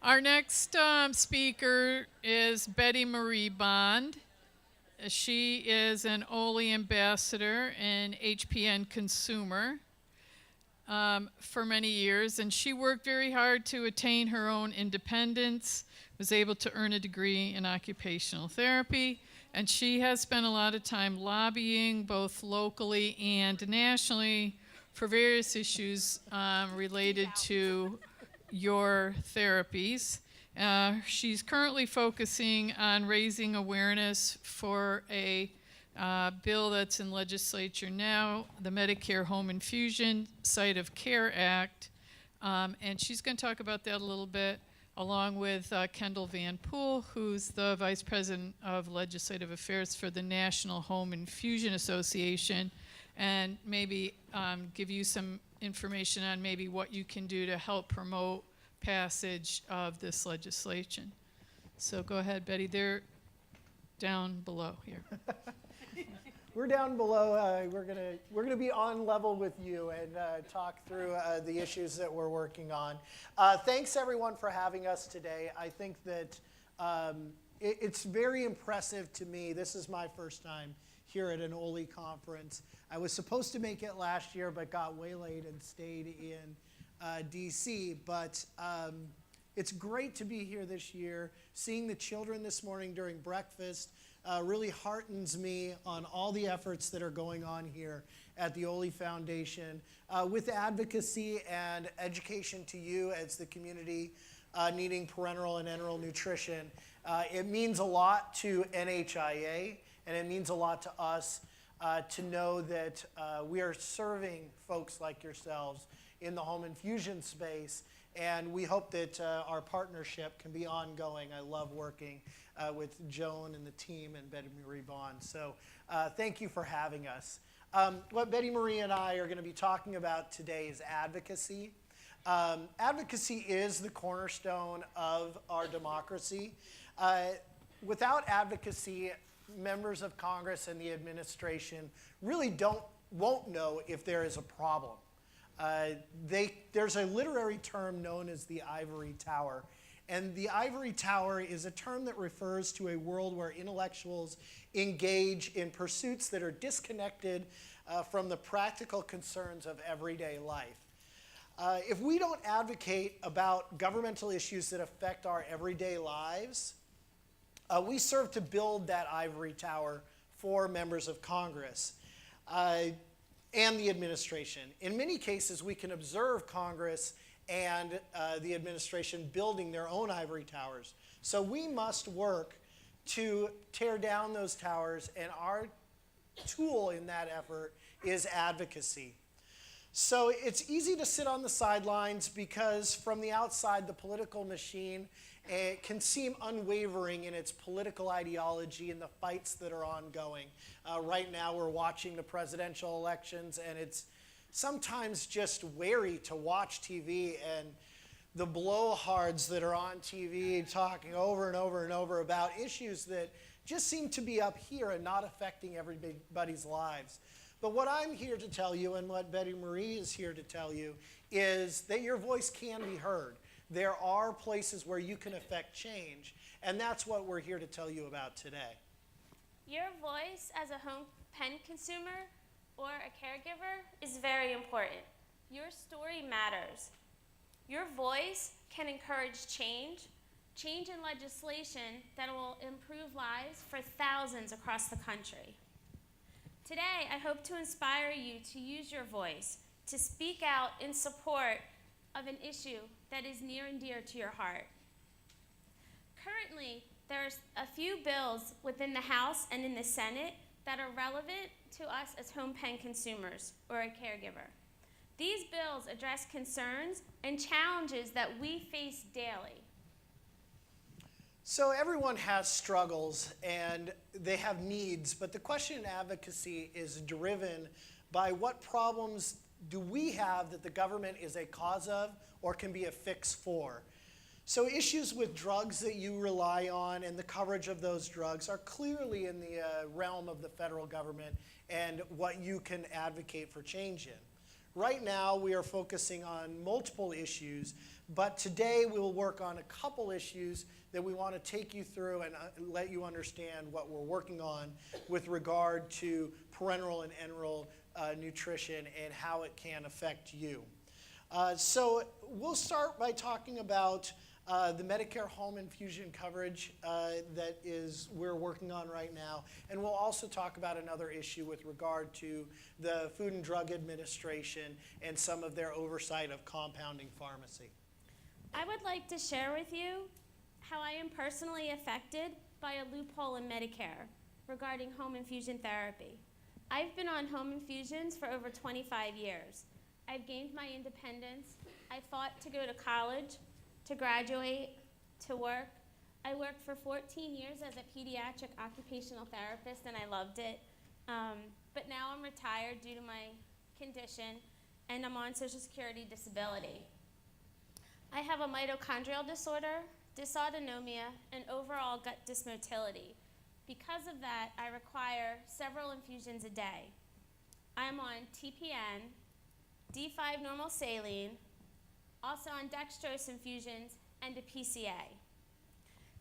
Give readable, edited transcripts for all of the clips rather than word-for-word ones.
Our next speaker is Bettemarie Bond. She is an Oley ambassador and HPN consumer for many years, and she worked very hard to attain her own independence, was able to earn a degree in occupational therapy, and she has spent a lot of time lobbying both locally and nationally for various issues related to your therapies. She's currently focusing on raising awareness for a bill that's in legislature now, the Medicare Home Infusion Site of Care Act. And she's going to talk about that a little bit, along with Kendall Van Poel, who's the Vice President of Legislative Affairs for the National Home Infusion Association, and maybe give you some information on maybe what you can do to help promote passage of this legislation. So go ahead, Betty. They're down below here. We're down below. We're gonna be on level with you and talk through the issues that we're working on. Thanks everyone for having us today. I think that it's very impressive to me. This is my first time here at an Oley conference. I was supposed to make it last year, but got waylaid and stayed in DC. But it's great to be here this year. Seeing the children this morning during breakfast really heartens me on all the efforts that are going on here at the Oley Foundation with advocacy and education to you as the community needing parenteral and enteral nutrition. It means a lot to NHIA, and it means a lot to us to know that we are serving folks like yourselves in the home infusion space, and we hope that our partnership can be ongoing. I love working with Joan and the team and Bettemarie Bond. So thank you for having us. What Bettemarie and I are going to be talking about today is advocacy. Advocacy is the cornerstone of our democracy. Without advocacy, members of Congress and the administration really won't know if there is a problem. There's a literary term known as the ivory tower. And the ivory tower is a term that refers to a world where intellectuals engage in pursuits that are disconnected from the practical concerns of everyday life. If we don't advocate about governmental issues that affect our everyday lives, we serve to build that ivory tower for members of Congress and the administration. In many cases, we can observe Congress and the administration building their own ivory towers. So we must work to tear down those towers, and our tool in that effort is advocacy. So it's easy to sit on the sidelines because from the outside, the political machine can seem unwavering in its political ideology and the fights that are ongoing. Right now, we're watching the presidential elections, and it's sometimes just wary to watch TV and the blowhards that are on TV talking over and over and over about issues that just seem to be up here and not affecting everybody's lives. But what I'm here to tell you, and what Bettemarie is here to tell you, is that your voice can be heard. There are places where you can affect change, and that's what we're here to tell you about today. Your voice as a home pen consumer or a caregiver is very important. Your story matters. Your voice can encourage change in legislation that will improve lives for thousands across the country. Today, I hope to inspire you to use your voice to speak out in support of an issue that is near and dear to your heart. Currently, there's a few bills within the House and in the Senate that are relevant to us as home pen consumers or a caregiver. These bills address concerns and challenges that we face daily. So everyone has struggles and they have needs, but the question in advocacy is driven by what problems do we have that the government is a cause of or can be a fix for. So issues with drugs that you rely on and the coverage of those drugs are clearly in the realm of the federal government and what you can advocate for change in. Right now, we are focusing on multiple issues, But today we'll work on a couple issues that we want to take you through and let you understand what we're working on with regard to parenteral and enteral nutrition and how it can affect you. So we'll start by talking about the Medicare home infusion coverage that we're working on right now. And we'll also talk about another issue with regard to the Food and Drug Administration and some of their oversight of compounding pharmacy. I would like to share with you how I am personally affected by a loophole in Medicare regarding home infusion therapy. I've been on home infusions for over 25 years. I've gained my independence. I fought to go to college, to graduate, to work. I worked for 14 years as a pediatric occupational therapist, and I loved it. But now I'm retired due to my condition, and I'm on Social Security disability. I have a mitochondrial disorder, dysautonomia, and overall gut dysmotility. Because of that, I require several infusions a day. I'm on TPN, D5 normal saline, also on dextrose infusions, and a PCA.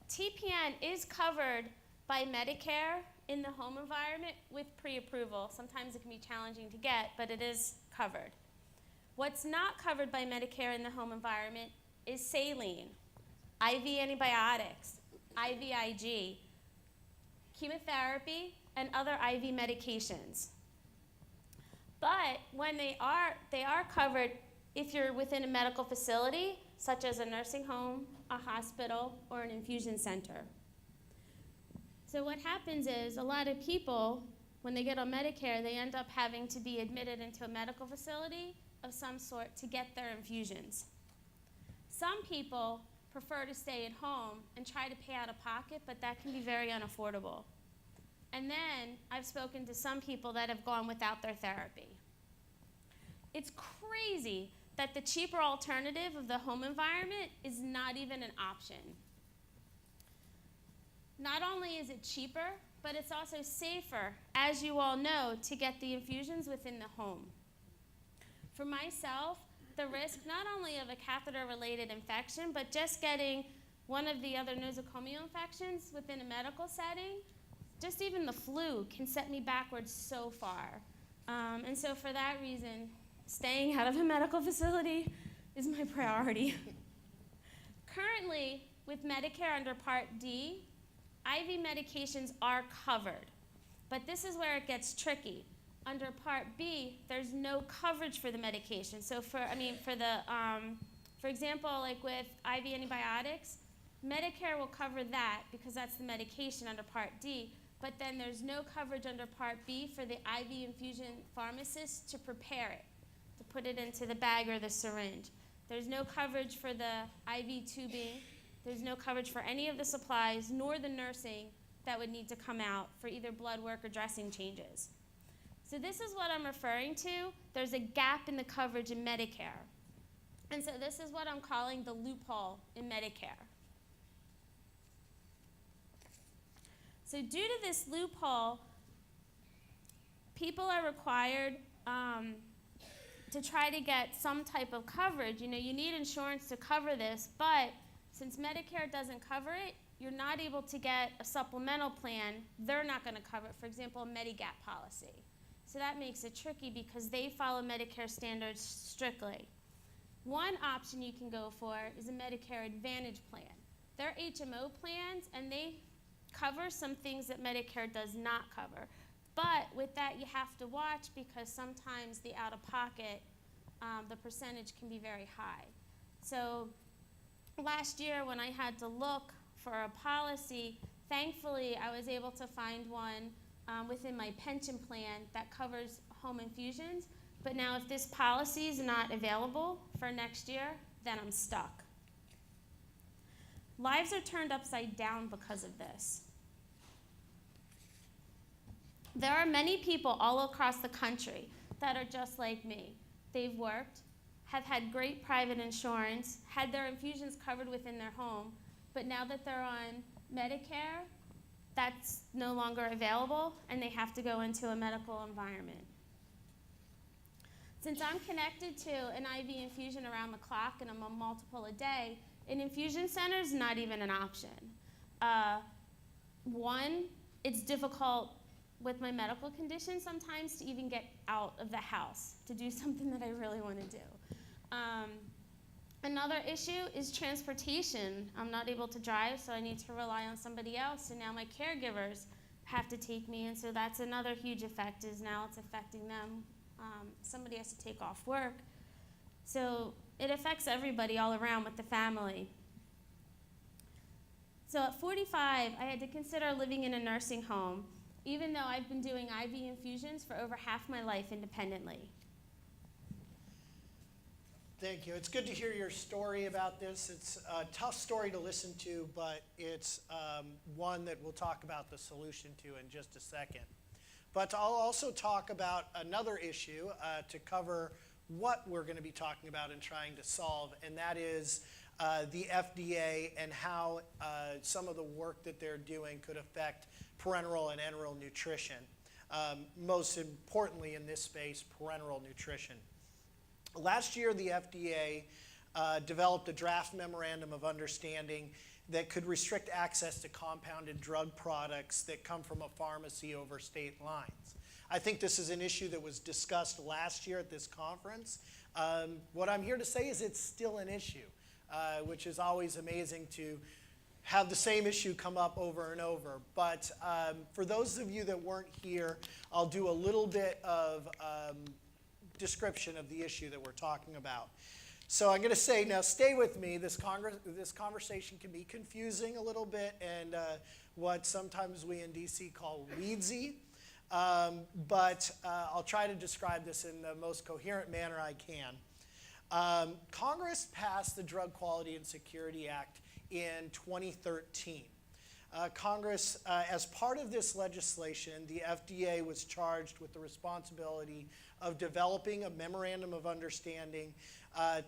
TPN is covered by Medicare in the home environment with pre-approval. Sometimes it can be challenging to get, but it is covered. What's not covered by Medicare in the home environment is saline, IV antibiotics, IVIG, chemotherapy, and other IV medications. But when they are covered if you're within a medical facility, such as a nursing home, a hospital, or an infusion center. So what happens is a lot of people, when they get on Medicare, they end up having to be admitted into a medical facility of some sort to get their infusions. Some people prefer to stay at home and try to pay out of pocket, but that can be very unaffordable. And then I've spoken to some people that have gone without their therapy. It's crazy that the cheaper alternative of the home environment is not even an option. Not only is it cheaper, but it's also safer, as you all know, to get the infusions within the home. For myself, the risk not only of a catheter-related infection, but just getting one of the other nosocomial infections within a medical setting, just even the flu can set me backwards so far. And so for that reason, staying out of a medical facility is my priority. Currently, with Medicare under Part D, IV medications are covered. But this is where it gets tricky. Under Part B, there's no coverage for the medication. So for example, like with IV antibiotics, Medicare will cover that because that's the medication under Part D, but then there's no coverage under Part B for the IV infusion pharmacist to prepare it, to put it into the bag or the syringe. There's no coverage for the IV tubing. There's no coverage for any of the supplies, nor the nursing that would need to come out for either blood work or dressing changes. So this is what I'm referring to. There's a gap in the coverage in Medicare. And so this is what I'm calling the loophole in Medicare. So due to this loophole, people are required to try to get some type of coverage. You know, you need insurance to cover this, but since Medicare doesn't cover it, you're not able to get a supplemental plan. They're not going to cover it, for example, a Medigap policy. So that makes it tricky because they follow Medicare standards strictly. One option you can go for is a Medicare Advantage plan. They're HMO plans, and they cover some things that Medicare does not cover. But with that, you have to watch because sometimes the out-of-pocket, the percentage can be very high. So last year when I had to look for a policy, thankfully I was able to find one within my pension plan that covers home infusions. But now if this policy is not available for next year, then I'm stuck. Lives are turned upside down because of this. There are many people all across the country that are just like me. They've worked, have had great private insurance, had their infusions covered within their home, but now that they're on Medicare, that's no longer available, and they have to go into a medical environment. Since I'm connected to an IV infusion around the clock and I'm on multiple a day, an infusion center is not even an option. One, it's difficult with my medical condition sometimes to even get out of the house to do something that I really want to do. Another issue is transportation. I'm not able to drive, so I need to rely on somebody else, and now my caregivers have to take me, and so that's another huge effect, is now it's affecting them. Somebody has to take off work. So it affects everybody all around with the family. So at 45, I had to consider living in a nursing home, even though I've been doing IV infusions for over half my life independently. Thank you. It's good to hear your story about this. It's a tough story to listen to, but it's one that we'll talk about the solution to in just a second. But I'll also talk about another issue to cover what we're going to be talking about and trying to solve, and that is the FDA and how some of the work that they're doing could affect parenteral and enteral nutrition. Most importantly in this space, parenteral nutrition. Last year, the FDA developed a draft memorandum of understanding that could restrict access to compounded drug products that come from a pharmacy over state lines. I think this is an issue that was discussed last year at this conference. What I'm here to say is it's still an issue, which is always amazing to have the same issue come up over and over. But for those of you that weren't here, I'll do a little bit of description of the issue that we're talking about. So I'm going to say, now stay with me, this conversation can be confusing a little bit and what sometimes we in DC call weedsy, but I'll try to describe this in the most coherent manner I can. Congress passed the Drug Quality and Security Act in 2013. Congress, as part of this legislation, the FDA was charged with the responsibility of developing a memorandum of understanding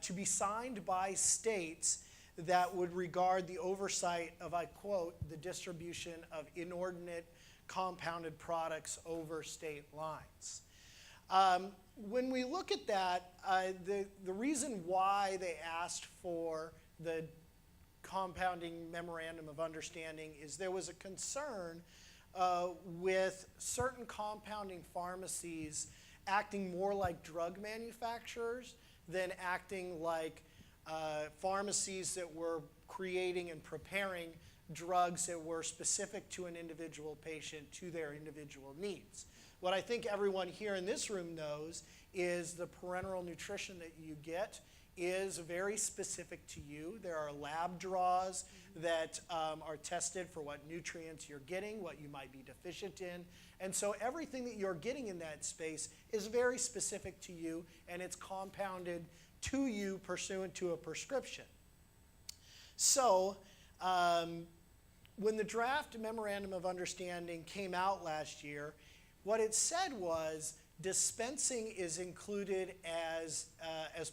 to be signed by states that would regard the oversight of, I quote, the distribution of inordinate compounded products over state lines. When we look at that, the reason why they asked for the compounding memorandum of understanding is there was a concern with certain compounding pharmacies acting more like drug manufacturers than acting like pharmacies that were creating and preparing drugs that were specific to an individual patient, to their individual needs. What I think everyone here in this room knows is the parenteral nutrition that you get is very specific to you. There are lab draws that are tested for what nutrients you're getting, what you might be deficient in. And so everything that you're getting in that space is very specific to you, and it's compounded to you pursuant to a prescription. So when the draft memorandum of understanding came out last year, what it said was dispensing is included as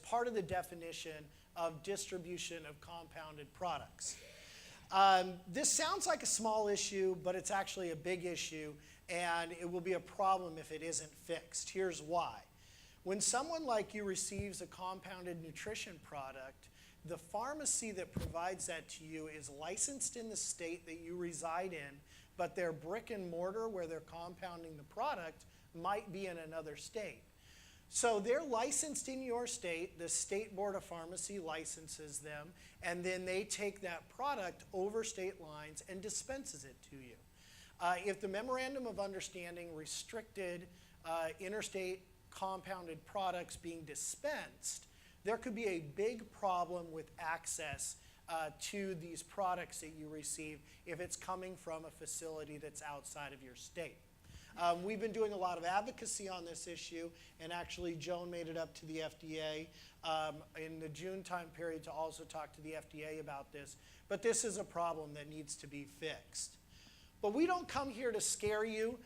part of the definition of distribution of compounded products. This sounds like a small issue, but it's actually a big issue, and it will be a problem if it isn't fixed. Here's why. When someone like you receives a compounded nutrition product, the pharmacy that provides that to you is licensed in the state that you reside in, but their brick and mortar where they're compounding the product might be in another state. So they're licensed in your state, the State Board of Pharmacy licenses them, and then they take that product over state lines and dispenses it to you. If the Memorandum of Understanding restricted interstate compounded products being dispensed, there could be a big problem with access to these products that you receive if it's coming from a facility that's outside of your state. We've been doing a lot of advocacy on this issue, and actually Joan made it up to the FDA in the June time period to also talk to the FDA about this. But this is a problem that needs to be fixed. But we don't come here to scare you.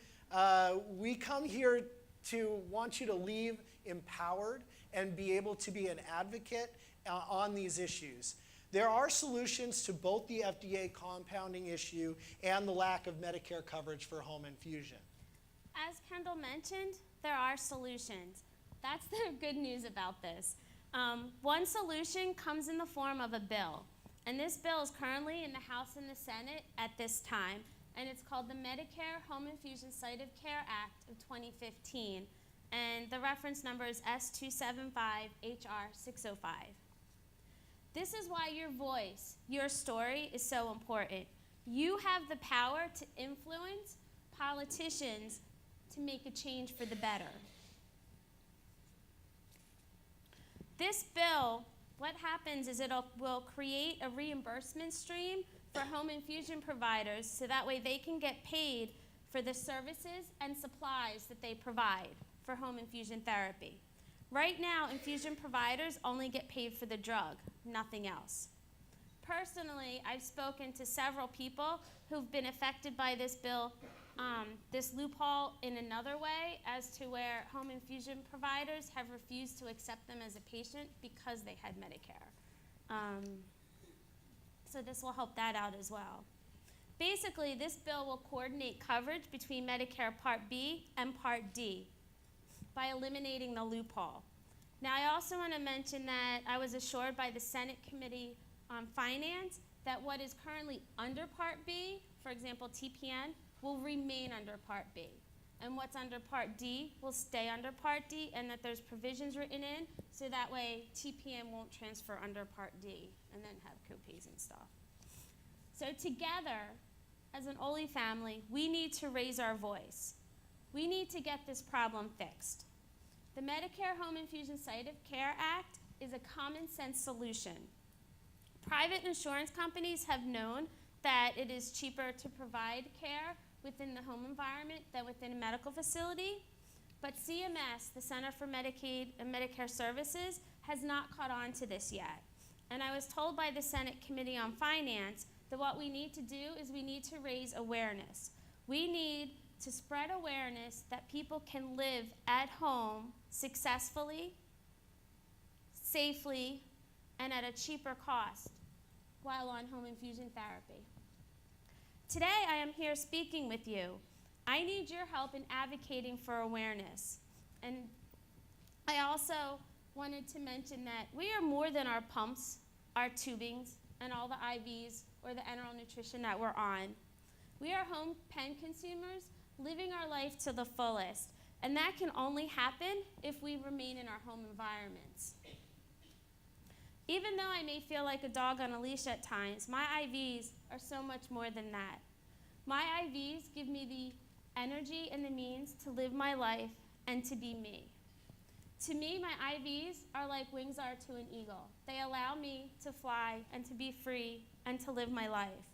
We come here to want you to leave empowered and be able to be an advocate on these issues. There are solutions to both the FDA compounding issue and the lack of Medicare coverage for home infusion. As Kendall mentioned, there are solutions. that's the good news about this. One solution comes in the form of a bill. And this bill is currently in the House and the Senate at this time. And it's called the Medicare Home Infusion Site of Care Act of 2015. And the reference number is S275HR605. This is why your voice, your story is so important. You have the power to influence politicians to make a change for the better. This bill, what happens is it will create a reimbursement stream for home infusion providers so that way they can get paid for the services and supplies that they provide for home infusion therapy. Right now, infusion providers only get paid for the drug, nothing else. Personally, I've spoken to several people who've been affected by this bill, this loophole in another way, as to where home infusion providers have refused to accept them as a patient because they had Medicare. So this will help that out as well. Basically, this bill will coordinate coverage between Medicare Part B and Part D by eliminating the loophole. Now, I also want to mention that I was assured by the Senate Committee on Finance that what is currently under Part B, for example, TPN, will remain under Part B. And what's under Part D will stay under Part D, and that there's provisions written in so that way TPN won't transfer under Part D and then have copays and stuff. So together, as an Oley family, we need to raise our voice. We need to get this problem fixed. The Medicare Home Infusion Site of Care Act is a common sense solution. Private insurance companies have known that it is cheaper to provide care within the home environment than within a medical facility, but CMS, the Center for Medicaid and Medicare Services, has not caught on to this yet. And I was told by the Senate Committee on Finance that what we need to do is we need to raise awareness. We need to spread awareness that people can live at home successfully, safely, and at a cheaper cost while on home infusion therapy. Today, I am here speaking with you. I need your help in advocating for awareness. And I also wanted to mention that we are more than our pumps, our tubings, and all the IVs or the enteral nutrition that we're on. We are home pen consumers living our life to the fullest. And that can only happen if we remain in our home environments. Even though I may feel like a dog on a leash at times, my IVs are so much more than that. My IVs give me the energy and the means to live my life and to be me. To me, my IVs are like wings are to an eagle. They allow me to fly and to be free and to live my life.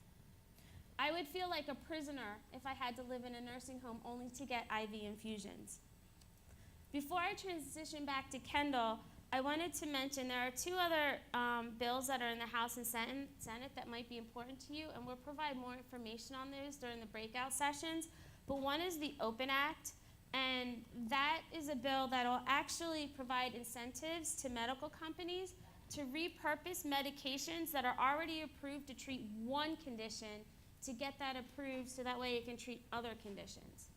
I would feel like a prisoner if I had to live in a nursing home only to get IV infusions. Before I transition back to Kendall, I wanted to mention there are two other bills that are in the House and Senate that might be important to you, and we'll provide more information on those during the breakout sessions. But one is the Open Act, and that is a bill that will actually provide incentives to medical companies to repurpose medications that are already approved to treat one condition to get that approved so that way it can treat other conditions.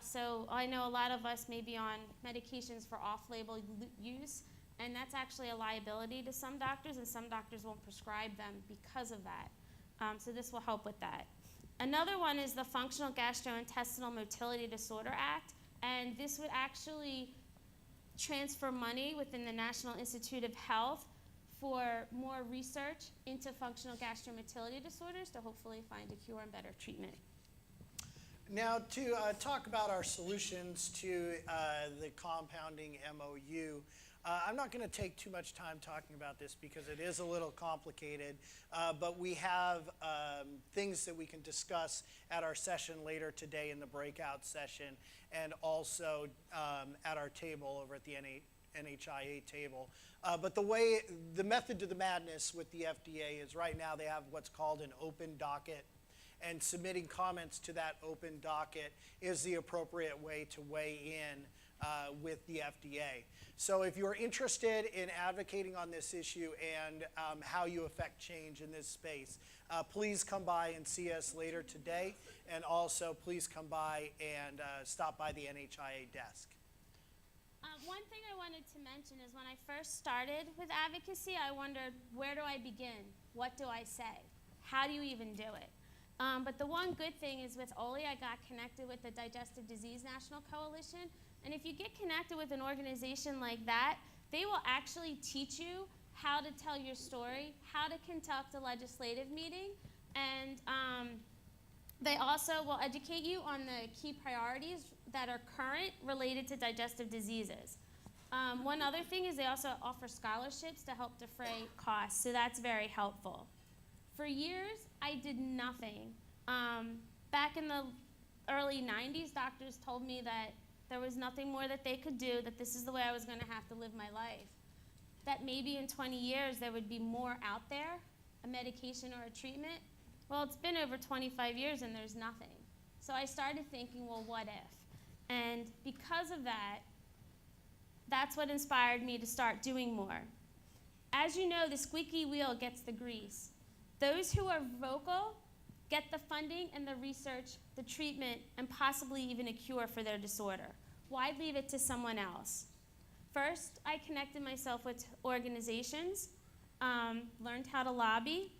So I know a lot of us may be on medications for off-label use, and that's actually a liability to some doctors, and some doctors won't prescribe them because of that. So this will help with that. Another one is the Functional Gastrointestinal Motility Disorder Act, and this would actually transfer money within the National Institute of Health for more research into functional gastromotility disorders to hopefully find a cure and better treatment. Now, to talk about our solutions to the compounding MOU, I'm not going to take too much time talking about this because it is a little complicated, but we have things that we can discuss at our session later today in the breakout session, and also at our table over at the NHIA table. But the method to the madness with the FDA is right now they have what's called an open docket, and submitting comments to that open docket is the appropriate way to weigh in with the FDA. So if you're interested in advocating on this issue and how you affect change in this space, please come by and see us later today, and also please come by and stop by the NHIA desk. One thing I wanted to mention is when I first started with advocacy, I wondered, where do I begin? What do I say? How do you even do it? But the one good thing is with Oley, I got connected with the Digestive Disease National Coalition. And if you get connected with an organization like that, they will actually teach you how to tell your story, how to conduct a legislative meeting, and they also will educate you on the key priorities that are current related to digestive diseases. One other thing is they also offer scholarships to help defray costs, so that's very helpful. For years, I did nothing. Back in the early 90s, doctors told me that there was nothing more that they could do, that this is the way I was going to have to live my life. That maybe in 20 years there would be more out there, a medication or a treatment. Well, it's been over 25 years and there's nothing. So I started thinking, well, what if? And because of that, that's what inspired me to start doing more. As you know, the squeaky wheel gets the grease. Those who are vocal get the funding and the research, the treatment, and possibly even a cure for their disorder. Why leave it to someone else? First, I connected myself with organizations, learned how to lobby.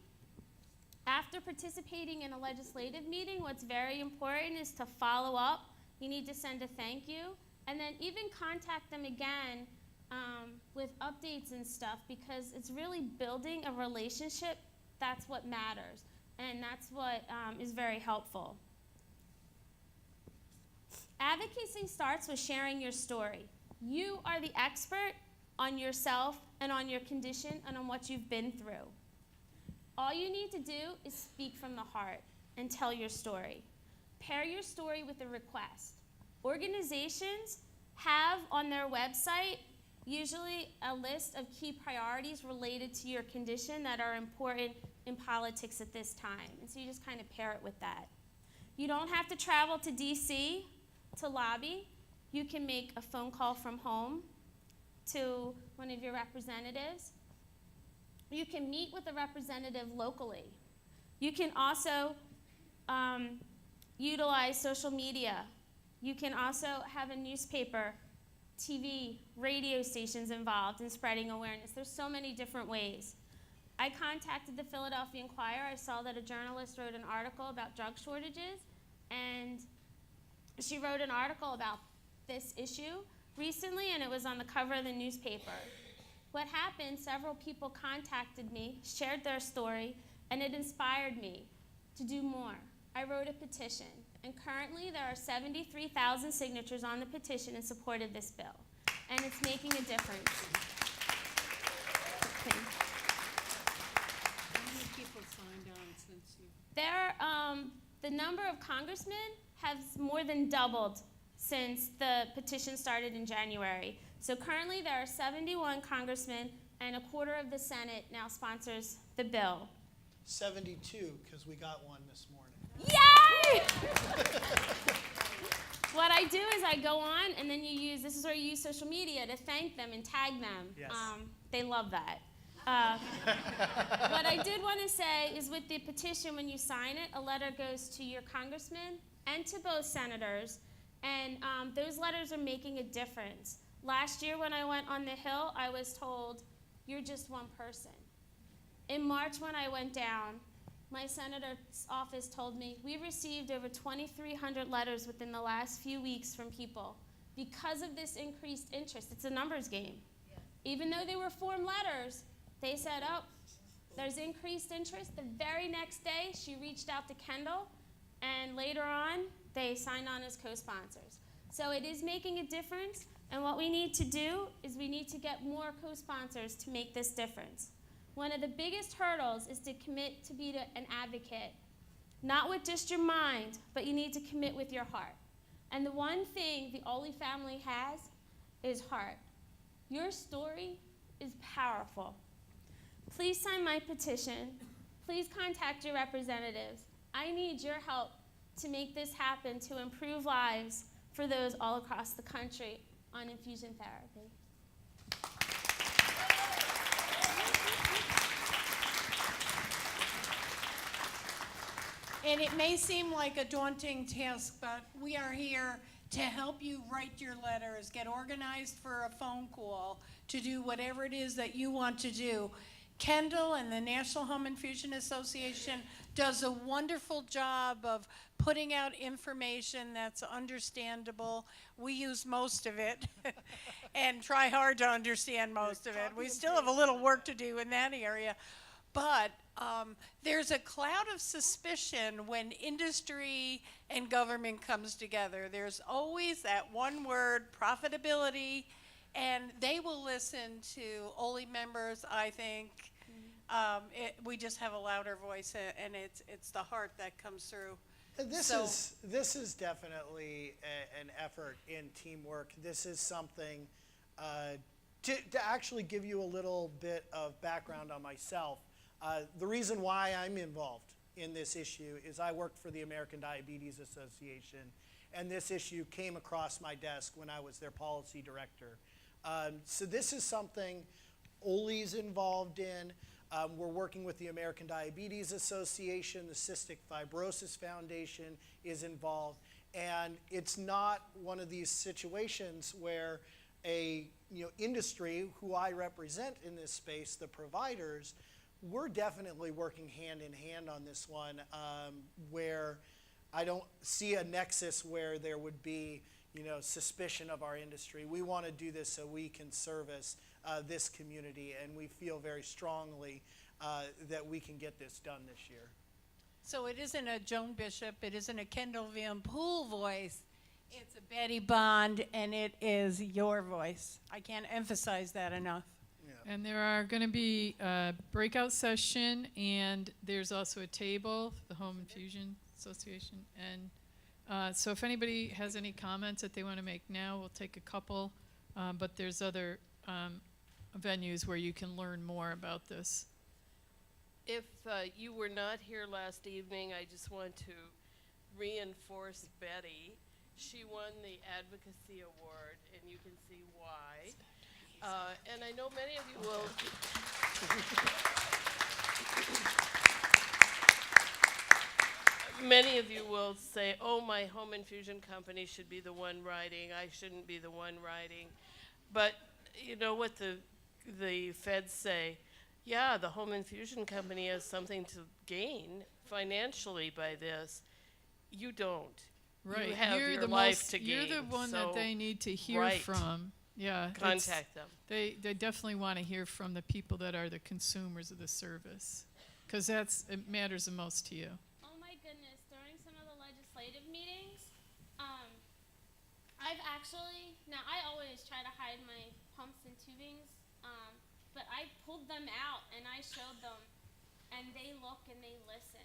After participating in a legislative meeting, what's very important is to follow up. You need to send a thank you, and then even contact them again with updates and stuff, because it's really building a relationship. That's what matters, and that's what is very helpful. Advocacy starts with sharing your story. You are the expert on yourself and on your condition and on what you've been through. All you need to do is speak from the heart and tell your story. Pair your story with a request. Organizations have on their website usually a list of key priorities related to your condition that are important in politics at this time. And so you just kind of pair it with that. You don't have to travel to DC to lobby. You can make a phone call from home to one of your representatives. You can meet with a representative locally. You can also utilize social media. You can also have a newspaper, TV, radio stations involved in spreading awareness. There's so many different ways. I contacted the Philadelphia Inquirer. I saw that a journalist wrote an article about drug shortages, and she wrote an article about this issue recently, and it was on the cover of the newspaper. What happened, several people contacted me, shared their story, and it inspired me to do more. I wrote a petition, and currently there are 73,000 signatures on the petition in support of this bill, and it's making a difference. Okay. How many people signed on since you? The number of congressmen has more than doubled since the petition started in January. So currently there are 71 congressmen, and a quarter of the Senate now sponsors the bill. 72, because we got one this morning. Yay! What I do is I go on, and then this is where you use social media to thank them and tag them. Yes. They love that. What I did want to say is with the petition, when you sign it, a letter goes to your congressman and to both senators, and those letters are making a difference. Last year when I went on the Hill, I was told, you're just one person. In March when I went down, my senator's office told me, we received over 2,300 letters within the last few weeks from people because of this increased interest. It's a numbers game. Yeah. Even though they were form letters, they said, oh, there's increased interest. The very next day, she reached out to Kendall, and later on, they signed on as co-sponsors. So it is making a difference, and what we need to do is we need to get more co-sponsors to make this difference. One of the biggest hurdles is to commit to be an advocate, not with just your mind, but you need to commit with your heart. And the one thing the Oley family has is heart. Your story is powerful. Please sign my petition. Please contact your representatives. I need your help to make this happen, to improve lives for those all across the country on infusion therapy. And it may seem like a daunting task, but we are here to help you write your letters, get organized for a phone call, to do whatever it is that you want to do. Kendall and the National Home Infusion Association does a wonderful job of putting out information that's understandable. We use most of it and try hard to understand most of it. We still have a little work to do in that area. But there's a cloud of suspicion when industry and government comes together. There's always that one word, profitability, and they will listen to Oley members, I think. We just have a louder voice, and it's the heart that comes through. And this is definitely an effort in teamwork. This is something to actually give you a little bit of background on myself. The reason why I'm involved in this issue is I worked for the American Diabetes Association, and this issue came across my desk when I was their policy director. So this is something Oley's involved in. We're working with the American Diabetes Association. The Cystic Fibrosis Foundation is involved. And it's not one of these situations where a industry who I represent in this space, the providers, we're definitely working hand in hand on this one, where I don't see a nexus where there would be suspicion of our industry. We want to do this so we can service this community, and we feel very strongly that we can get this done this year. So it isn't a Joan Bishop, it isn't a Kendall Van Poel voice, it's a Betty Bond, and it is your voice. I can't emphasize that enough. And there are going to be a breakout session, and there's also a table, the Home Infusion Association. And so if anybody has any comments that they want to make now, we'll take a couple. But there's other venues where you can learn more about this. If you were not here last evening, I just want to reinforce Betty. She won the Advocacy Award, and you can see why. And I know many of you will. Many of you will say, "Oh, my home infusion company should be the one writing. I shouldn't be the one writing." But you know what the feds say? Yeah, the home infusion company has something to gain financially by this. You don't. Right. You have you're your the life most, to gain. You're the one that so they need to hear right. from. Yeah. Contact them. They definitely want to hear from the people that are the consumers of the service, because it matters the most to you. Oh my goodness, during some of the legislative meetings, I've actually, now I always try to hide my pumps and tubings, but I pulled them out and I showed them, and they look and they listen.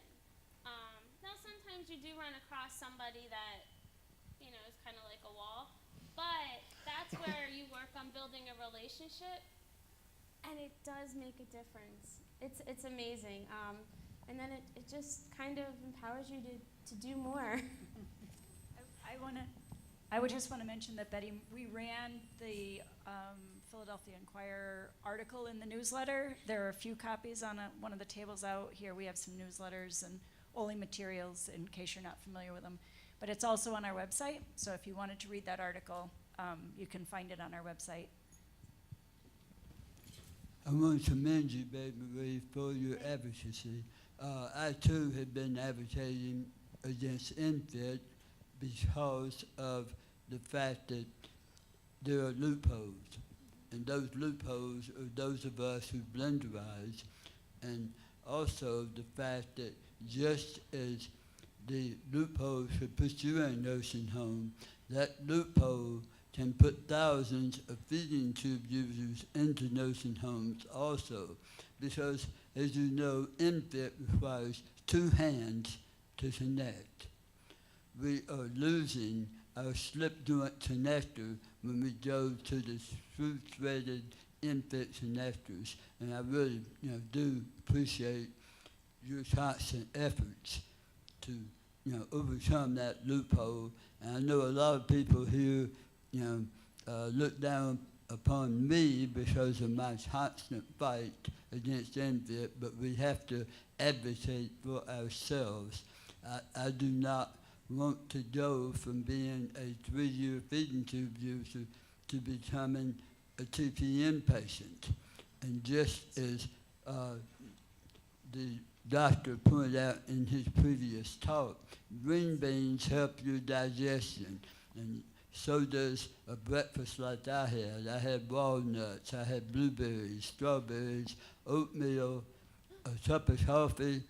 Now sometimes you do run across somebody that, is kind of like a wall, but that's where you work on building a relationship, and it does make a difference. It's amazing, and then it just kind of empowers you to do more. I would just want to mention that, Betty, we ran the Philadelphia Inquirer article in the newsletter. There are a few copies on one of the tables out here. We have some newsletters and Oley materials in case you're not familiar with them. But it's also on our website, so if you wanted to read that article, you can find it on our website. I want to commend you, Bettemarie, for your advocacy. I too have been advocating against InFit because of the fact that there are loopholes. And those loopholes are those of us who blenderize, and also the fact that just as the loophole should put you in a nursing home, that loophole can put thousands of feeding tube users into nursing homes also, because as you know, InFit requires 2 hands to connect. We are losing our slip joint connector when we go to the screw-threaded InFit connectors, and I really do appreciate your constant efforts to overcome that loophole. And I know a lot of people here look down upon me because of my constant fight against InFit, but we have to advocate for ourselves. I do not want to go from being a 3-year feeding tube user to becoming a TPN patient. And just as the doctor pointed out in his previous talk, green beans help your digestion, and so does a breakfast like I had. I had walnuts, I had blueberries, strawberries, oatmeal, a cup of coffee,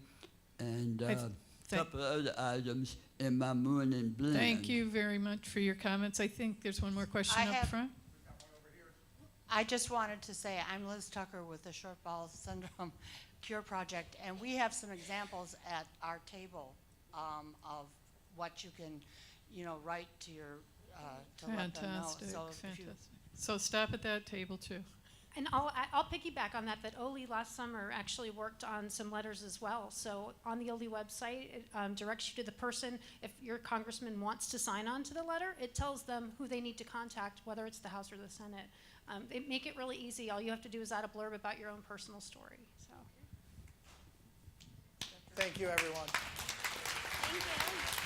and a couple of other items in my morning blend. Thank you very much for your comments. I think there's one more question I up have- front. I just wanted to say, I'm Liz Tucker with the Short Bowel Syndrome Cure Project, and we have some examples at our table of what you can, write to your, to let them know. Fantastic, So if you- fantastic. So stop at that table too. And I'll piggyback on that Oley last summer actually worked on some letters as well. So on the Oley website, it directs you to the person. If your congressman wants to sign on to the letter, it tells them who they need to contact, whether it's the House or the Senate. They make it really easy. All you have to do is add a blurb about your own personal story. So. Thank you, everyone. Thank you.